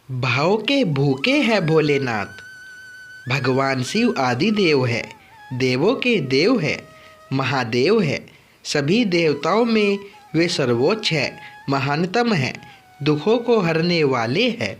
भाव के भूखे है भोलेनाथ। भगवान शिव आदि देव है, देवों के देव है, महादेव है। सभी देवताओं में वे सर्वोच्च है, महानतम है, दुखों को हरने वाले है।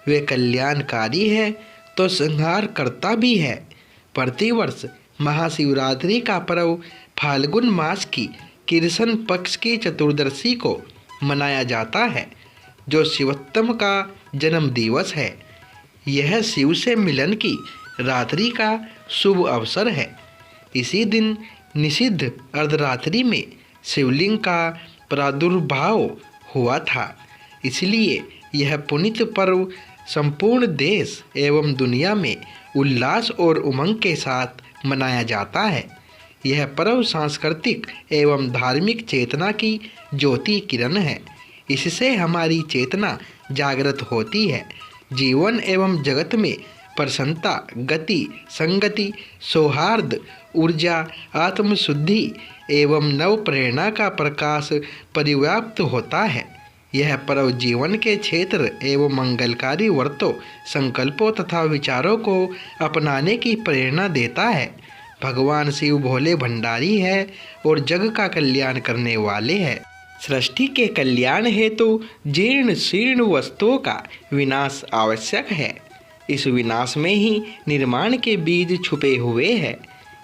वे कल्याणकारी है तो संहार करता भी है। प्रतिवर्ष महाशिवरात्रि का पर्व फाल्गुन मास की कृष्ण पक्ष की चतुर्दशी को मनाया जाता है, जो शिवोत्तम का जन्म दिवस है। यह शिव से मिलन की रात्रि का शुभ अवसर है। इसी दिन निषिद्ध अर्धरात्रि में शिवलिंग का प्रादुर्भाव हुआ था, इसलिए यह पुनीत पर्व संपूर्ण देश एवं दुनिया में उल्लास और उमंग के साथ मनाया जाता है। यह पर्व सांस्कृतिक एवं धार्मिक चेतना की ज्योति किरण है। इससे हमारी चेतना जागृत होती है। जीवन एवं जगत में प्रसन्नता, गति, संगति, सौहार्द, ऊर्जा, आत्मशुद्धि एवं नव प्रेरणा का प्रकाश परिव्याप्त होता है। यह पर्व जीवन के क्षेत्र एवं मंगलकारी व्रतों, संकल्पों तथा विचारों को अपनाने की प्रेरणा देता है। भगवान शिव भोले भंडारी है और जग का कल्याण करने वाले हैं। सृष्टि के कल्याण हेतु जीर्ण शीर्ण वस्तुओं का विनाश आवश्यक है। इस विनाश में ही निर्माण के बीज छुपे हुए हैं।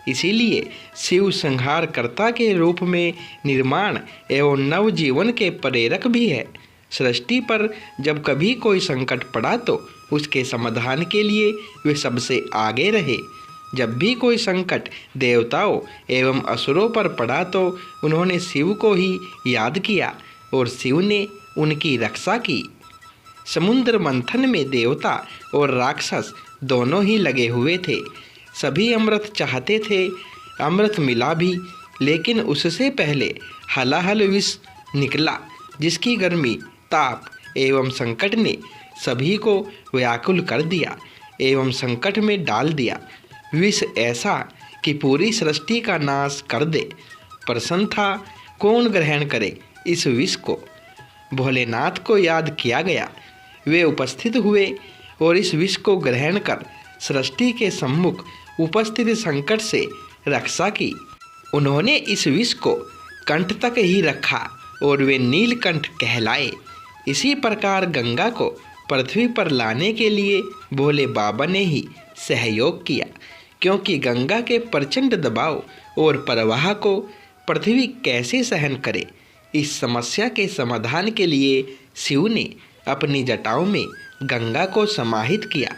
इसीलिए शिव संहारकर्ता के रूप में निर्माण एवं नवजीवन के प्रेरक भी है। सृष्टि पर जब कभी कोई संकट पड़ा तो उसके समाधान के लिए वे सबसे आगे रहे। जब भी कोई संकट देवताओं एवं असुरों पर पड़ा तो उन्होंने शिव को ही याद किया और शिव ने उनकी रक्षा की। समुद्र मंथन में देवता और राक्षस दोनों ही लगे हुए थे। सभी अमृत चाहते थे, अमृत मिला भी, लेकिन उससे पहले हलाहल विष निकला, जिसकी गर्मी, ताप एवं संकट ने सभी को व्याकुल कर दिया एवं संकट में डाल दिया। विष ऐसा कि पूरी सृष्टि का नाश कर दे। प्रसन्न था, कौन ग्रहण करे इस विष को। भोलेनाथ को याद किया गया। वे उपस्थित हुए और इस विष को ग्रहण कर सृष्टि के सम्मुख उपस्थित संकट से रक्षा की। उन्होंने इस विष को कंठ तक ही रखा और वे नीलकंठ कहलाए। इसी प्रकार गंगा को पृथ्वी पर लाने के लिए भोले बाबा ने ही सहयोग किया, क्योंकि गंगा के प्रचंड दबाव और प्रवाह को पृथ्वी कैसे सहन करे। इस समस्या के समाधान के लिए शिव ने अपनी जटाओं में गंगा को समाहित किया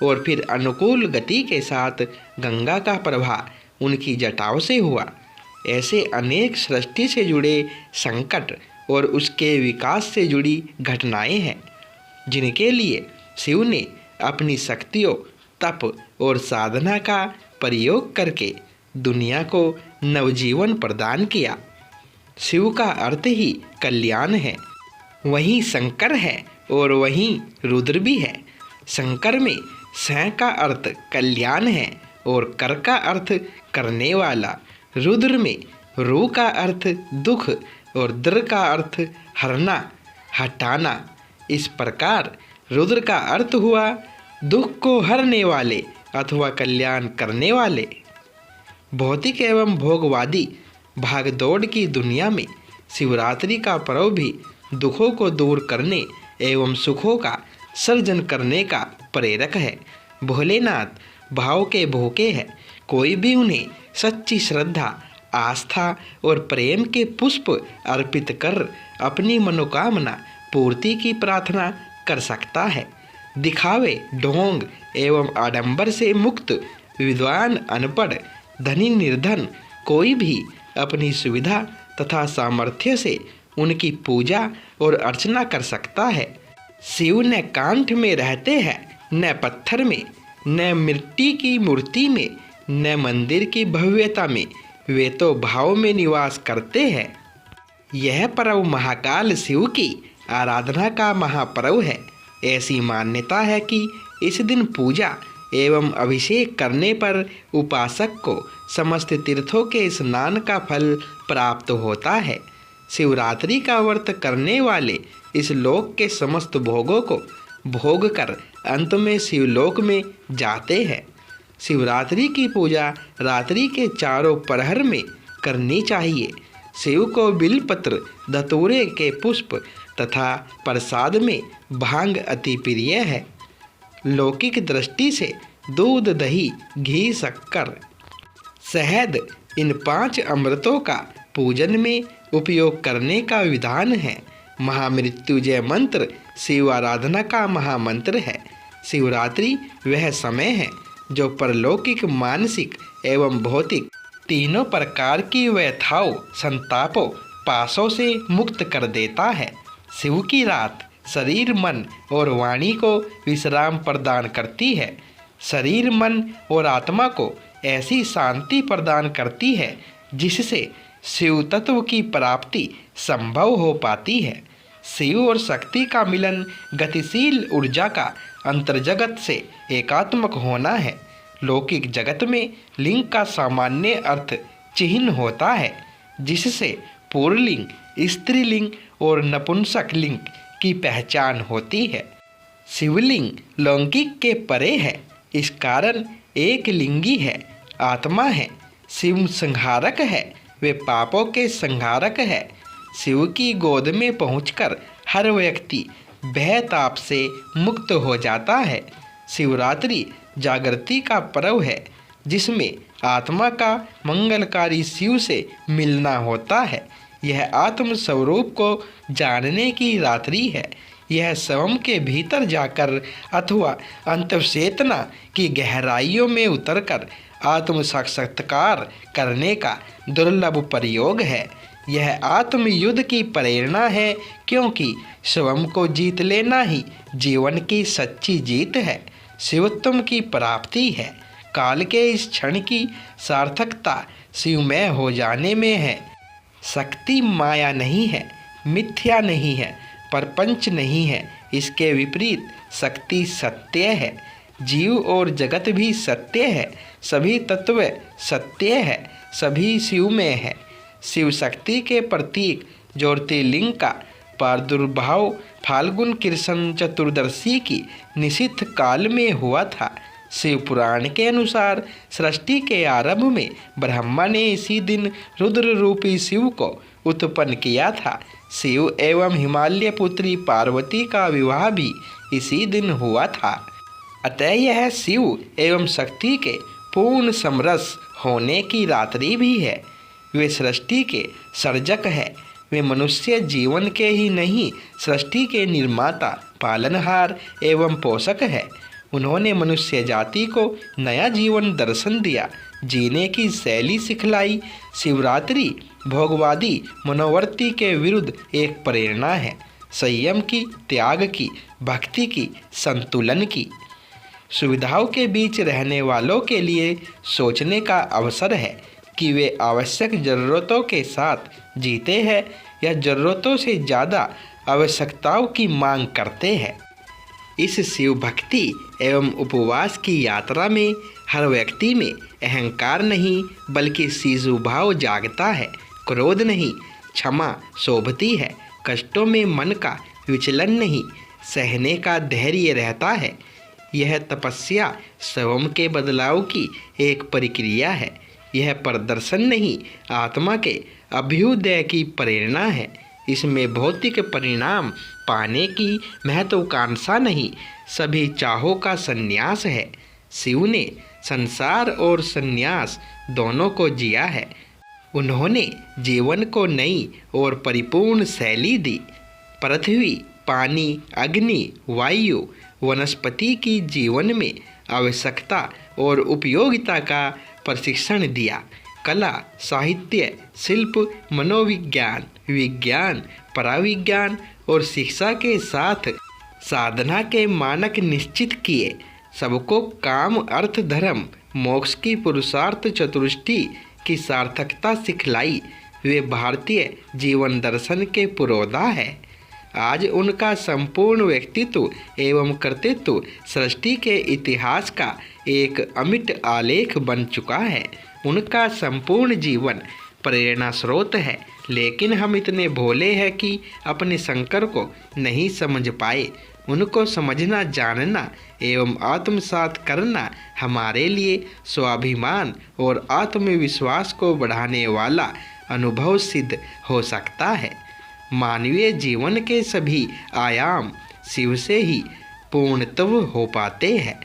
और फिर अनुकूल गति के साथ गंगा का प्रवाह उनकी जटाओं से हुआ। ऐसे अनेक सृष्टि से जुड़े संकट और उसके विकास से जुड़ी घटनाएं हैं, जिनके लिए शिव ने अपनी शक्तियों, तप और साधना का प्रयोग करके दुनिया को नवजीवन प्रदान किया। शिव का अर्थ ही कल्याण है। वहीं शंकर है और वहीं रुद्र भी है। शंकर में स का अर्थ कल्याण है और कर का अर्थ करने वाला। रुद्र में रू का अर्थ दुख और द्र का अर्थ हरना, हटाना। इस प्रकार रुद्र का अर्थ हुआ दुख को हरने वाले अथवा कल्याण करने वाले। भौतिक एवं भोगवादी भागदौड़ की दुनिया में शिवरात्रि का पर्व भी दुखों को दूर करने एवं सुखों का सर्जन करने का प्रेरक है। भोलेनाथ भाव के भूखे हैं। कोई भी उन्हें सच्ची श्रद्धा, आस्था और प्रेम के पुष्प अर्पित कर अपनी मनोकामना पूर्ति की प्रार्थना कर सकता है। दिखावे, ढोंग एवं आडंबर से मुक्त विद्वान, अनपढ़, धनी, निर्धन कोई भी अपनी सुविधा तथा सामर्थ्य से उनकी पूजा और अर्चना कर सकता है। शिव न कांठ में रहते हैं, न पत्थर में, न मिट्टी की मूर्ति में, न मंदिर की भव्यता में। वे तो भाव में निवास करते हैं। यह पर्व महाकाल शिव की आराधना का महापर्व है। ऐसी मान्यता है कि इस दिन पूजा एवं अभिषेक करने पर उपासक को समस्त तीर्थों के स्नान का फल प्राप्त होता है। शिवरात्रि का व्रत करने वाले इस लोक के समस्त भोगों को भोग कर अंत में शिवलोक में जाते हैं। शिवरात्रि की पूजा रात्रि के चारों प्रहर में करनी चाहिए। शिव को बिलपत्र, धतूरे के पुष्प तथा प्रसाद में भांग अति प्रिय है। लौकिक दृष्टि से दूध, दही, घी, शक्कर, शहद इन 5 अमृतों का पूजन में उपयोग करने का विधान है। महामृत्युंजय मंत्र शिव आराधना का महामंत्र है। शिवरात्रि वह समय है जो परलौकिक, मानसिक एवं भौतिक तीनों प्रकार की व्यथाओं, संतापों, पाशों से मुक्त कर देता है। शिव की रात शरीर, मन और वाणी को विश्राम प्रदान करती है। शरीर, मन और आत्मा को ऐसी शांति प्रदान करती है जिससे शिव तत्व की प्राप्ति संभव हो पाती है। शिव और शक्ति का मिलन गतिशील ऊर्जा का अंतर्जगत से एकात्मक होना है। लौकिक जगत में लिंग का सामान्य अर्थ चिह्न होता है, जिससे पुल्लिंग, स्त्रीलिंग और नपुंसक लिंग की पहचान होती है। शिवलिंग लौकिक के परे है, इस कारण एक लिंगी है, आत्मा है। शिव संहारक है, वे पापों के संहारक है। शिव की गोद में पहुंचकर हर व्यक्ति भय ताप से मुक्त हो जाता है। शिवरात्रि जागृति का पर्व है, जिसमें आत्मा का मंगलकारी शिव से मिलना होता है। यह आत्म स्वरूप को जानने की रात्रि है। यह स्वयं के भीतर जाकर अथवा अंतःचेतना की गहराइयों में उतरकर आत्म साक्षात्कार करने का दुर्लभ प्रयोग है। यह आत्मयुद्ध की प्रेरणा है, क्योंकि स्वयं को जीत लेना ही जीवन की सच्ची जीत है, शिवत्व की प्राप्ति है। काल के इस क्षण की सार्थकता शिवमय हो जाने में है। शक्ति माया नहीं है, मिथ्या नहीं है, प्रपंच नहीं है। इसके विपरीत शक्ति सत्य है। जीव और जगत भी सत्य है। सभी तत्व सत्य है, सभी शिव में है। शिव शक्ति के प्रतीक ज्योतिर्लिंग का प्रादुर्भाव फाल्गुन कृष्ण चतुर्दशी की निषिद्ध काल में हुआ था। शिव पुराण के अनुसार सृष्टि के आरंभ में ब्रह्मा ने इसी दिन रुद्र रूपी शिव को उत्पन्न किया था। शिव एवं हिमालय पुत्री पार्वती का विवाह भी इसी दिन हुआ था। अतः यह शिव एवं शक्ति के पूर्ण समरस होने की रात्रि भी है। वे सृष्टि के सर्जक है। वे मनुष्य जीवन के ही नहीं, सृष्टि के निर्माता, पालनहार एवं पोषक है। उन्होंने मनुष्य जाति को नया जीवन दर्शन दिया, जीने की शैली सिखलाई। शिवरात्रि भोगवादी मनोवृत्ति के विरुद्ध एक प्रेरणा है, संयम की, त्याग की, भक्ति की, संतुलन की। सुविधाओं के बीच रहने वालों के लिए सोचने का अवसर है कि वे आवश्यक ज़रूरतों के साथ जीते हैं या ज़रूरतों से ज़्यादा आवश्यकताओं की मांग करते हैं। इस शिव भक्ति एवं उपवास की यात्रा में हर व्यक्ति में अहंकार नहीं बल्कि शिशु भाव जागता है। क्रोध नहीं, क्षमा शोभती है। कष्टों में मन का विचलन नहीं, सहने का धैर्य रहता है। यह तपस्या स्वयं के बदलाव की एक प्रक्रिया है। यह प्रदर्शन नहीं, आत्मा के अभ्युदय की प्रेरणा है। इसमें भौतिक परिणाम पाने की महत्वाकांक्षा नहीं, सभी चाहों का संन्यास है। शिव ने संसार और संन्यास दोनों को जिया है। उन्होंने जीवन को नई और परिपूर्ण शैली दी। पृथ्वी, पानी, अग्नि, वायु, वनस्पति की जीवन में आवश्यकता और उपयोगिता का प्रशिक्षण दिया। कला, साहित्य, शिल्प, मनोविज्ञान, विज्ञान, पराविज्ञान और शिक्षा के साथ साधना के मानक निश्चित किए। सबको काम, अर्थ, धर्म, मोक्ष की पुरुषार्थ चतुष्टय की सार्थकता सिखलाई। वे भारतीय जीवन दर्शन के पुरोधा है। आज उनका संपूर्ण व्यक्तित्व एवं कर्तृत्व सृष्टि के इतिहास का एक अमिट आलेख बन चुका है। उनका संपूर्ण जीवन प्रेरणा स्रोत है। लेकिन हम इतने भोले हैं कि अपने शंकर को नहीं समझ पाए। उनको समझना, जानना एवं आत्मसात करना हमारे लिए स्वाभिमान और आत्मविश्वास को बढ़ाने वाला अनुभव सिद्ध हो सकता है। मानवीय जीवन के सभी आयाम शिव से ही पूर्णत्व हो पाते हैं।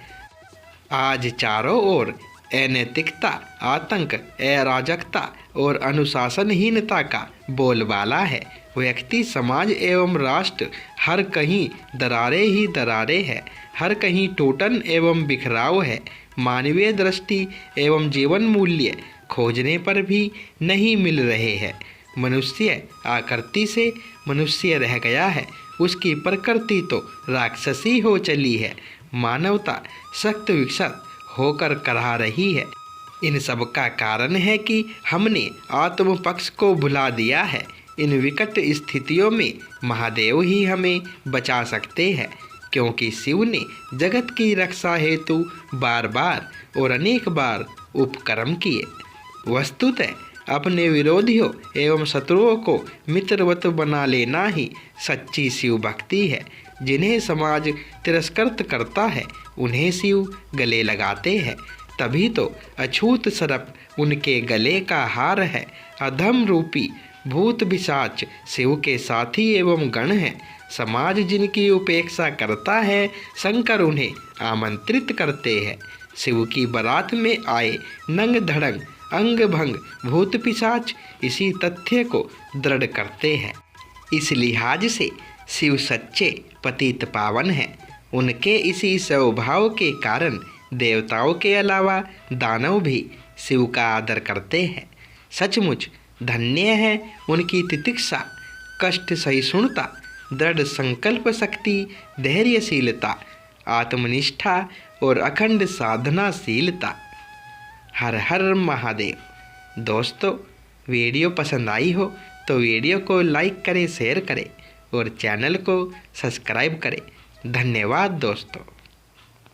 आज चारों ओर अनैतिकता, आतंक, अराजकता और अनुशासनहीनता का बोलबाला है। व्यक्ति, समाज एवं राष्ट्र हर कहीं दरारें ही दरारें हैं, हर कहीं टूटन एवं बिखराव है। मानवीय दृष्टि एवं जीवन मूल्य खोजने पर भी नहीं मिल रहे हैं। मनुष्य आकृति से मनुष्य रह गया है, उसकी प्रकृति तो राक्षसी हो चली है। मानवता सख्त विकसित होकर करहा रही है। इन सब का कारण है कि हमने आत्म पक्ष को भुला दिया है। इन विकट स्थितियों में महादेव ही हमें बचा सकते हैं, क्योंकि शिव ने जगत की रक्षा हेतु बार बार और अनेक बार उपक्रम किए। वस्तुतः अपने विरोधियों एवं शत्रुओं को मित्रवत बना लेना ही सच्ची शिव भक्ति है। जिन्हें समाज तिरस्कृत करता है उन्हें शिव गले लगाते हैं, तभी तो अछूत सर्प उनके गले का हार है। अधम रूपी भूत पिशाच शिव के साथी एवं गण हैं। समाज जिनकी उपेक्षा करता है, शंकर उन्हें आमंत्रित करते हैं। शिव की बारात में आए नंग धड़ंग अंग भंग भूत पिशाच इसी तथ्य को दृढ़ करते हैं। इस लिहाज से शिव सच्चे पतित पावन हैं। उनके इसी स्वभाव के कारण देवताओं के अलावा दानव भी शिव का आदर करते हैं। सचमुच धन्य है उनकी तितिक्षा, कष्ट सहिष्णुता, दृढ़ संकल्प शक्ति, धैर्यशीलता, आत्मनिष्ठा और अखंड साधनाशीलता। हर हर महादेव। दोस्तों, वीडियो पसंद आई हो तो वीडियो को लाइक करें, शेयर करें और चैनल को सब्सक्राइब करें। धन्यवाद दोस्तों।